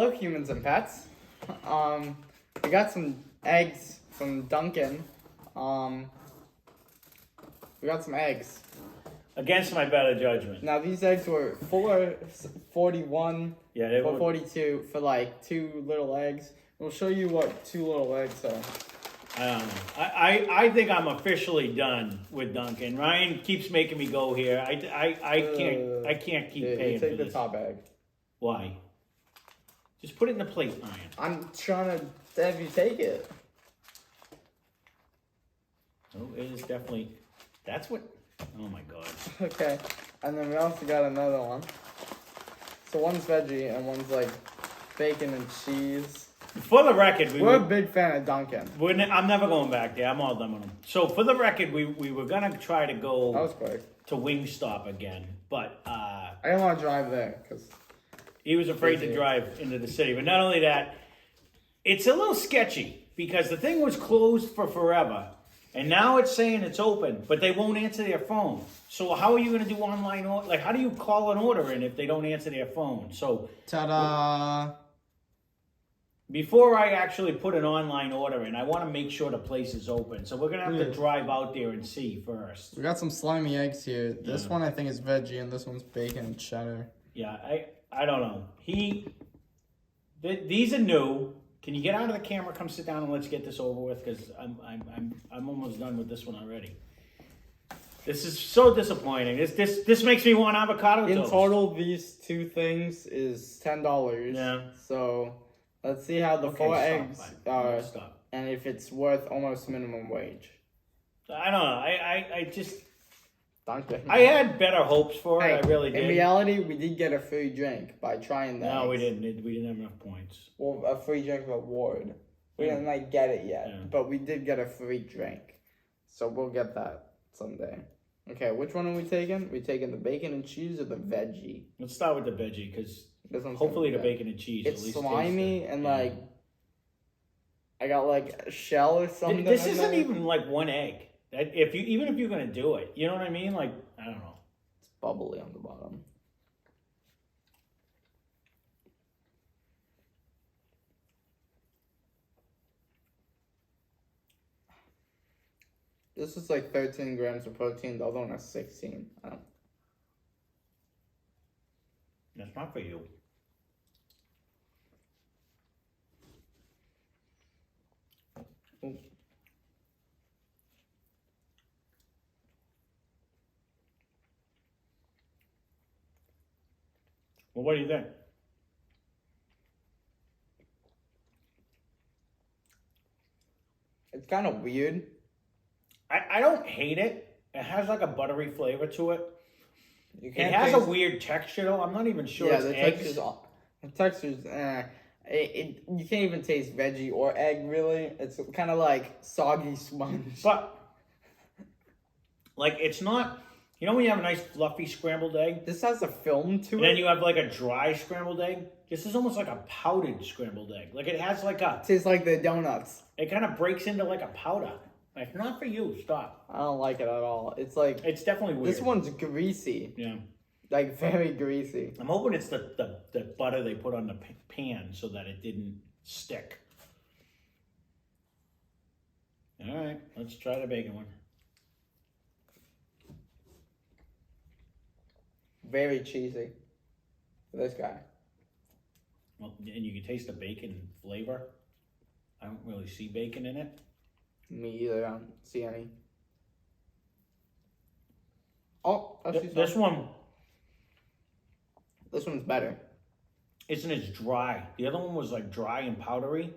Hello, humans and pets. We got some eggs from Dunkin. We got some eggs. Against my better judgment. Now these eggs were $4.41, Yeah, they were. $4.42 for like 2 little eggs. We'll show you what 2 little eggs are. I don't know. I think I'm officially done with Dunkin. Ryan keeps making me go here. I can't keep paying you for take the this. top egg. Why? Just put it in the plate, Ryan. I'm trying to have you take it. Oh, it is definitely. That's what. Oh my god. Okay, and then we also got another one. So one's veggie and one's like bacon and cheese. For the record, we're a big fan of Dunkin. I'm never going back there. I'm all done with them. So for the record, we were gonna try to go That was quick. to Wingstop again, but I didn't want to drive there because he was afraid to drive into the city. But not only that, it's a little sketchy because the thing was closed for forever. And now it's saying it's open, but they won't answer their phone. So how are you going to do online order? Like, how do you call an order in if they don't answer their phone? So, ta-da! Before I actually put an online order in, I want to make sure the place is open. So we're going to have to drive out there and see first. We got some slimy eggs here. This one I think is veggie, and this one's bacon and cheddar. Yeah, I don't know. These are new. Can you get out of the camera, come sit down, and let's get this over with? Because I'm almost done with this one already. This is so disappointing. This makes me want avocado toast. In total, these 2 things is $10. Yeah. So let's see how the 4 eggs are, Stop. and if it's worth almost minimum wage. I don't know. I just. Dunkin. I had better hopes for it. I really did. In reality, we did get a free drink by trying that. No, we didn't. We didn't have enough points. Well, a free drink reward. We didn't get it yet, but we did get a free drink. So we'll get that someday. Okay, which one are we taking? We taking the bacon and cheese or the veggie? Let's start with the veggie because hopefully the bacon and cheese. It's at least slimy and like I got like a shell or something. This isn't even like 1 egg. Even if you're gonna do it, you know what I mean? Like, I don't know. It's bubbly on the bottom. This is like 13 grams of protein. The other one has 16. That's not for you. Ooh. Well, what do you think? It's kind of weird. I don't hate it. It has like a buttery flavor to it. It has a weird texture though. I'm not even sure it's eggs. The texture's, you can't even taste veggie or egg really. It's kind of like soggy sponge. But, like, it's not, you know when you have a nice fluffy scrambled egg? This has a film to it. And then you have like a dry scrambled egg? This is almost like a powdered scrambled egg. Like it has like a... It tastes like the donuts. It kind of breaks into like a powder. Like, not for you. Stop. I don't like it at all. It's like... It's definitely weird. This one's greasy. Yeah. Like, very greasy. I'm hoping it's the butter they put on the pan so that it didn't stick. All right. Let's try the bacon one. Very cheesy. For this guy. Well, and you can taste the bacon flavor. I don't really see bacon in it. Me either. I don't see any. Oh, This one. This one's better. Isn't as dry. The other one was like dry and powdery.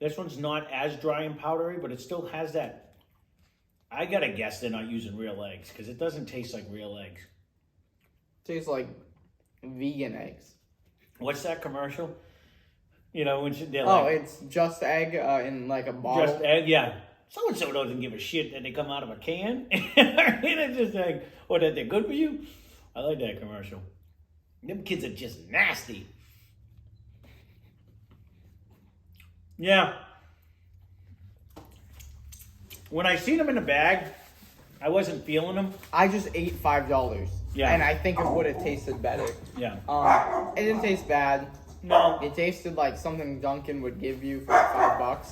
This one's not as dry and powdery, but it still has that. I gotta guess they're not using real eggs because it doesn't taste like real eggs. Tastes like vegan eggs. What's that commercial? You know, when they're like, it's just egg in like a bottle. just egg, yeah. So-and-so doesn't give a shit that they come out of a can. And it's just like, or that they're good for you. I like that commercial. Them kids are just nasty. Yeah. When I seen them in the bag, I wasn't feeling them. I just ate $5. Yeah. And I think it would have tasted better. Yeah. It didn't taste bad. No. It tasted like something Dunkin would give you for $5.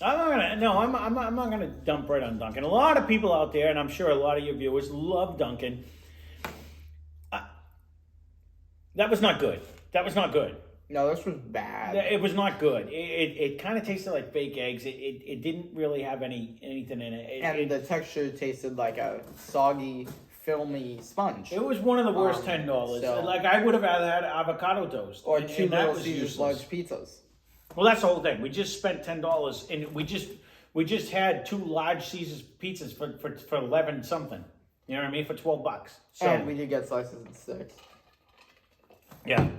I'm not gonna dump right on Dunkin. A lot of people out there, and I'm sure a lot of your viewers love Dunkin. That was not good. No, this was bad. It was not good. It kind of tasted like fake eggs. It didn't really have anything in it. The texture tasted like a soggy, filmy sponge. It was one of the worst $10. So, like I would have rather had avocado toast or two Little Caesars large pizzas. Well, that's the whole thing. We just spent $10, and we just had 2 large Caesars pizzas for 11 something. You know what I mean? For $12. So, and we did get slices and sticks. Yeah.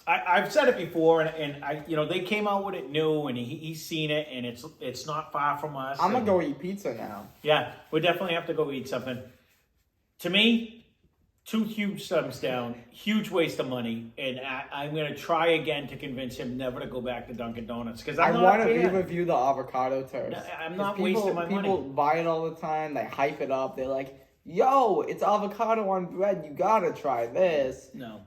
I've said it before, and I, they came out with it new, and he's seen it, and it's not far from us. I'm gonna go eat pizza now. Yeah, we definitely have to go eat something. To me, 2 huge thumbs down, huge waste of money, and I'm gonna try again to convince him never to go back to Dunkin' Donuts because I want to review the avocado toast. No, I'm not wasting my money. People buy it all the time. They hype it up. They're like, yo, it's avocado on bread. You gotta try this. No.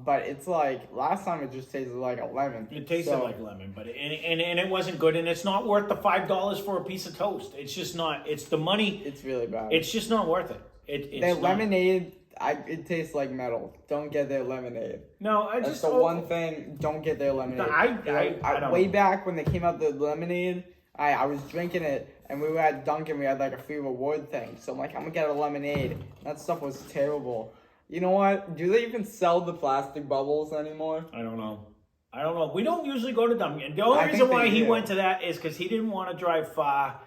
But it's like last time it just tasted like a lemon. It tasted like lemon, but it wasn't good, and it's not worth the $5 for a piece of toast. It's just not. It's the money. It's really bad. It's just not worth it. Their lemonade, it tastes like metal. Don't get their lemonade. No, That's the one thing. Don't get their lemonade. I don't. Way back when they came out the lemonade, I was drinking it. And we were at Dunkin', we had like a free reward thing. So I'm like, I'm gonna get a lemonade. That stuff was terrible. You know what? Do they even sell the plastic bubbles anymore? I don't know. We don't usually go to Dunkin'. The only reason why he went to that is because he didn't want to drive far.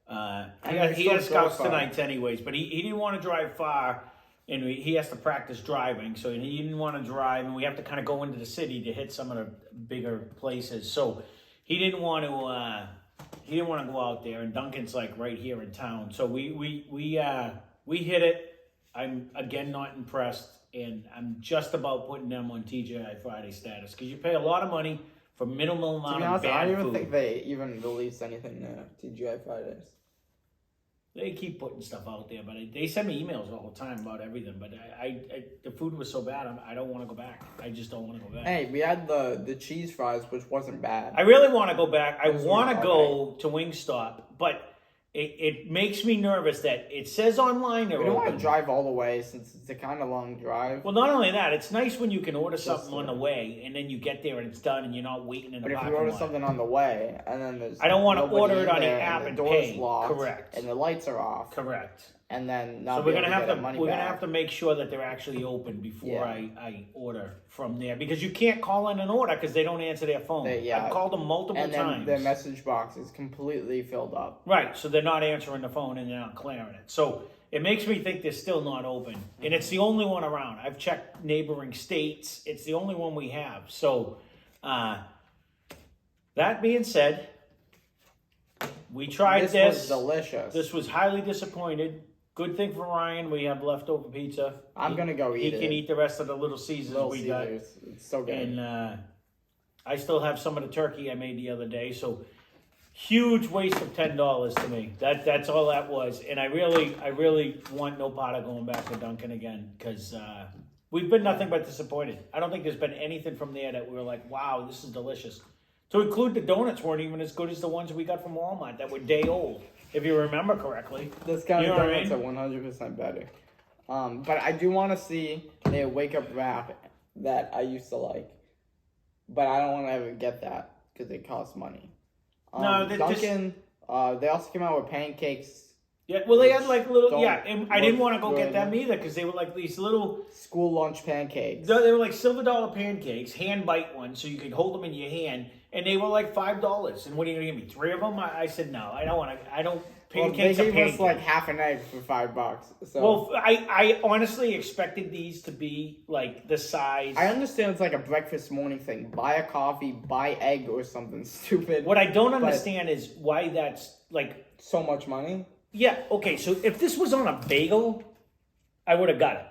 He has scouts tonight anyways, but he didn't want to drive far. And he has to practice driving. So he didn't want to drive. And we have to kind of go into the city to hit some of the bigger places. So he didn't want to... He didn't want to go out there, and Dunkin's like right here in town. So we hit it. I'm again not impressed, and I'm just about putting them on TGI Friday status because you pay a lot of money for minimal amount of bad food. I don't even think they even released anything TGI Fridays. They keep putting stuff out there, but they send me emails all the time about everything. But the food was so bad, I don't want to go back. I just don't want to go back. Hey, we had the cheese fries, which wasn't bad. I really want to go back. I want to go to Wingstop, but it makes me nervous that it says online they're open. We don't want to drive all the way since it's a kind of long drive. Well, not only that, it's nice when you can order something on the way and then you get there and it's done and you're not waiting in the parking lot. But if you order something on the way and then there's I don't want to order it on the app and and the door's pay. locked. Correct. And the lights are off. Correct. And then so we're gonna have to make sure that they're actually open before I order from there because you can't call in an order because they don't answer their phone. I've called them multiple times. And then their message box is completely filled up. Right, so they're not answering the phone and they're not clearing it. So it makes me think they're still not open, and it's the only one around. I've checked neighboring states; it's the only one we have. So that being said, we tried this. This was delicious. This was highly disappointed. Good thing for Ryan, we have leftover pizza. I'm going to go eat it. He can eat the rest of the Little Caesars got. It's so good. And I still have some of the turkey I made the other day. So huge waste of $10 to me. That's all that was. And I really want no part of going back to Dunkin' again because we've been nothing but disappointed. I don't think there's been anything from there that we were like, wow, this is delicious. To include the donuts weren't even as good as the ones we got from Walmart that were day old. If you remember correctly. This kind of donuts are 100% better. But I do want to see a wake-up wrap that I used to like. But I don't want to ever get that because it costs money. No, Dunkin', they also came out with pancakes. Yeah, well, they had like little, and I didn't want to go get them either because they were like these little... School lunch pancakes. They were like silver dollar pancakes, hand-bite ones, so you could hold them in your hand. And they were like $5. And what are you going to give me? 3 of them? I said, no, I don't want to. I don't. Pancakes they gave us like half an egg for $5. So. Well, I honestly expected these to be like the size. I understand it's like a breakfast morning thing. Buy a coffee, buy egg or something stupid. What I don't understand is why that's like. So much money? Yeah, okay, so if this was on a bagel, I would have got it.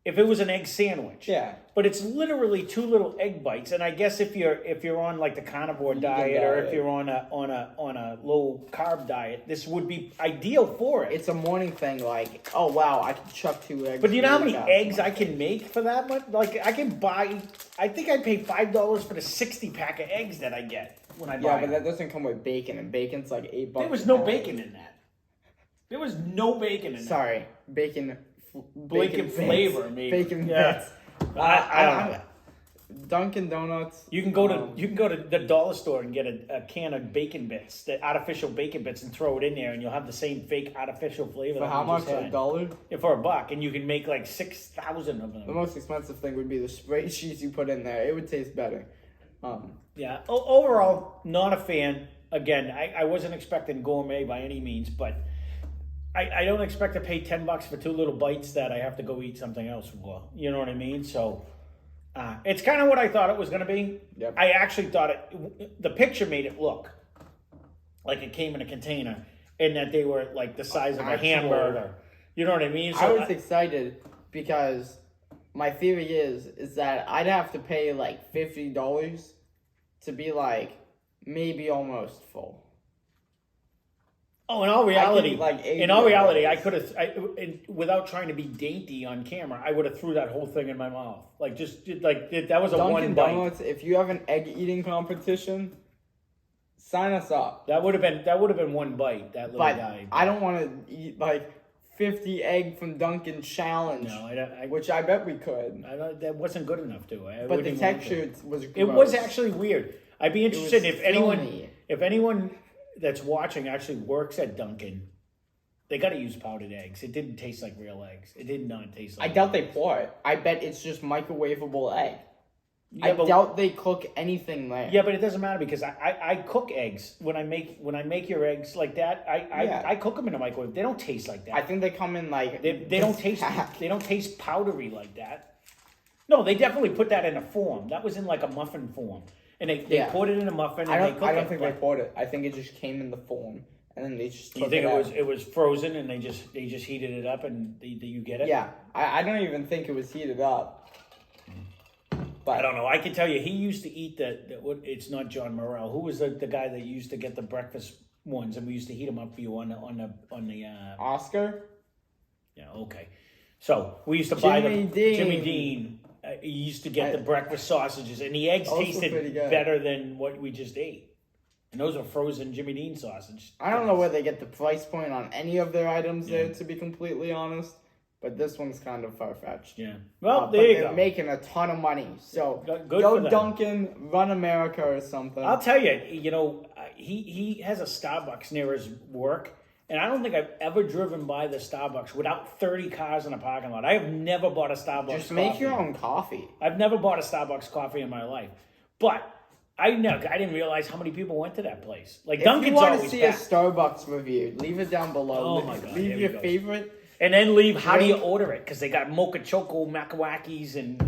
if it was an egg sandwich. Yeah. But it's literally 2 little egg bites, and I guess if you're on like the carnivore diet, or if you're on a low carb diet, this would be ideal for it. It's a morning thing, like, oh wow, I can chuck 2 eggs. But do you know how many eggs I can make for that much? Like I can buy. I think I pay $5 for the 60-pack of eggs that I get when I buy. Yeah, but that doesn't come with bacon, and bacon's like $8. There was no bacon in that. There was no bacon in that. Sorry, bacon flavor, maybe. Bacon bits. I don't know. Dunkin' Donuts. You can go to the dollar store and get a can of bacon bits, the artificial bacon bits, and throw it in there, and you'll have the same fake artificial flavor. For how much? $1? Yeah, for $1, and you can make like 6,000 of them. The most expensive thing would be the spray cheese you put in there. It would taste better. Yeah. Overall, not a fan. Again, I wasn't expecting gourmet by any means, but I don't expect to pay $10 for 2 little bites that I have to go eat something else for. You know what I mean? So it's kind of what I thought it was going to be. Yep. I actually thought the picture made it look like it came in a container and that they were like the size of a hamburger. You know what I mean? So I was excited because my theory is that I'd have to pay like $50 to be like maybe almost full. Oh, in all reality, $80. I could have, without trying to be dainty on camera, I would have threw that whole thing in my mouth. That was a Dunkin' one bite. Donuts, if you have an egg eating competition, sign us up. That would have been one bite. That little guy. I don't want to eat like 50 egg from Dunkin' challenge. No, which I bet we could. That wasn't good enough to. But the texture was gross. It was actually weird. I'd be interested if anyone that's watching actually works at Dunkin'. They got to use powdered eggs. It didn't taste like real eggs. It did not taste like. I doubt they pour it. I bet it's just microwavable egg. Yeah, I doubt they cook anything there. Yeah, but it doesn't matter because I cook eggs when I make your eggs like that. I cook them in a microwave. They don't taste like that. I think they come in like they don't taste powdery like that. No, they definitely put that in a form. That was in like a muffin form. And they poured it in a muffin. I don't think they poured it. I think it just came in the form, and then they just. You think it was frozen, and they just heated it up, and you get it? Yeah, I don't even think it was heated up. But I don't know. I can tell you, he used to eat it's not John Morrell. Who was the guy that used to get the breakfast ones, and we used to heat them up for you on the Oscar. Yeah. Okay. So we used to buy them. Jimmy Dean. He used to get the breakfast sausages, and the eggs tasted better than what we just ate. And those are frozen Jimmy Dean sausage. I don't know where they get the price point on any of their items there, to be completely honest. But this one's kind of far-fetched. Yeah. Well, there you go. They're making a ton of money. So good go Dunkin', run America or something. I'll tell you, he has a Starbucks near his work. And I don't think I've ever driven by the Starbucks without 30 cars in a parking lot. I have never bought a Starbucks coffee. Just make your own coffee. I've never bought a Starbucks coffee in my life. But I didn't realize how many people went to that place. Like Dunkin's always If you want to see a Starbucks review, leave it down below. Oh my God. Leave your favorite. And then leave how do you order it? Because they got mocha choco macawakis and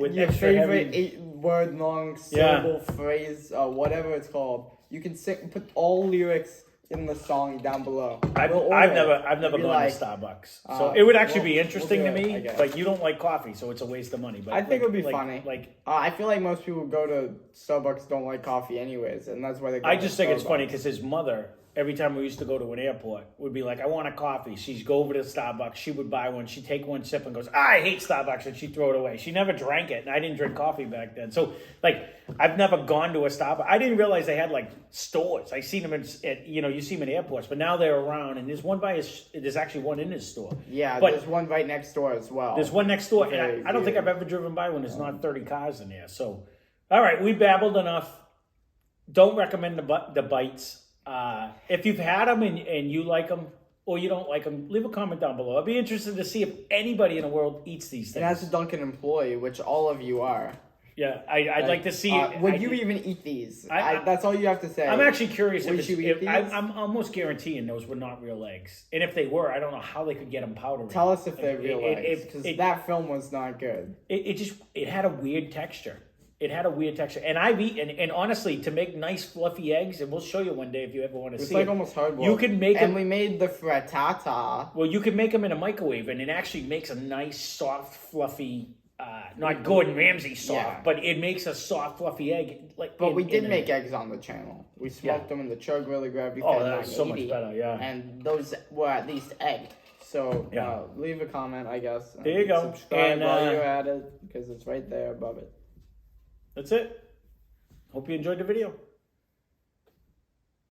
with your extra favorite heavy 8-word long syllable phrase, whatever it's called. You can put all lyrics in the song down below. I've never gone to Starbucks, so it would actually be interesting to me. But you don't like coffee, so it's a waste of money. But I think it would be funny. Like I feel like most people who go to Starbucks don't like coffee anyways, and that's why they go I just think it's funny because his mother, every time we used to go to an airport, would be like, I want a coffee. She'd go over to Starbucks. She would buy one. She'd take one sip and goes, I hate Starbucks. And she'd throw it away. She never drank it. And I didn't drink coffee back then. So, I've never gone to a Starbucks. I didn't realize they had, stores. I seen them you see them in airports. But now they're around. And there's actually one in his store. Yeah, but there's one right next door as well. There's one next door. And I don't think I've ever driven by one. There's not 30 cars in there. So, all right. We babbled enough. Don't recommend the bites. If you've had them and you like them or you don't like them, leave a comment down below. I'd be interested to see if anybody in the world eats these things. And as a Dunkin' employee, which all of you are. Yeah, I'd like to see. Would you even eat these? That's all you have to say. I'm actually curious if you eat these? I'm almost guaranteeing those were not real eggs. And if they were, I don't know how they could get them powdery. Tell us if they're real eggs, because that film was not good. It had a weird texture. It had a weird texture. And I've eaten, and honestly, to make nice fluffy eggs, and we'll show you one day if you ever want to see it. It's like almost hard boiled. You can make them. And we made the frittata. Well, you can make them in a microwave, and it actually makes a nice, soft, fluffy, not Gordon Ramsay soft, but it makes a soft, fluffy egg. But we did make eggs on the channel. We smoked them in the chug really gravy. Oh, that was so much better, And those were at least egg. So leave a comment, I guess. There you go. Subscribe while you're at it, because it's right there above it. That's it. Hope you enjoyed the video.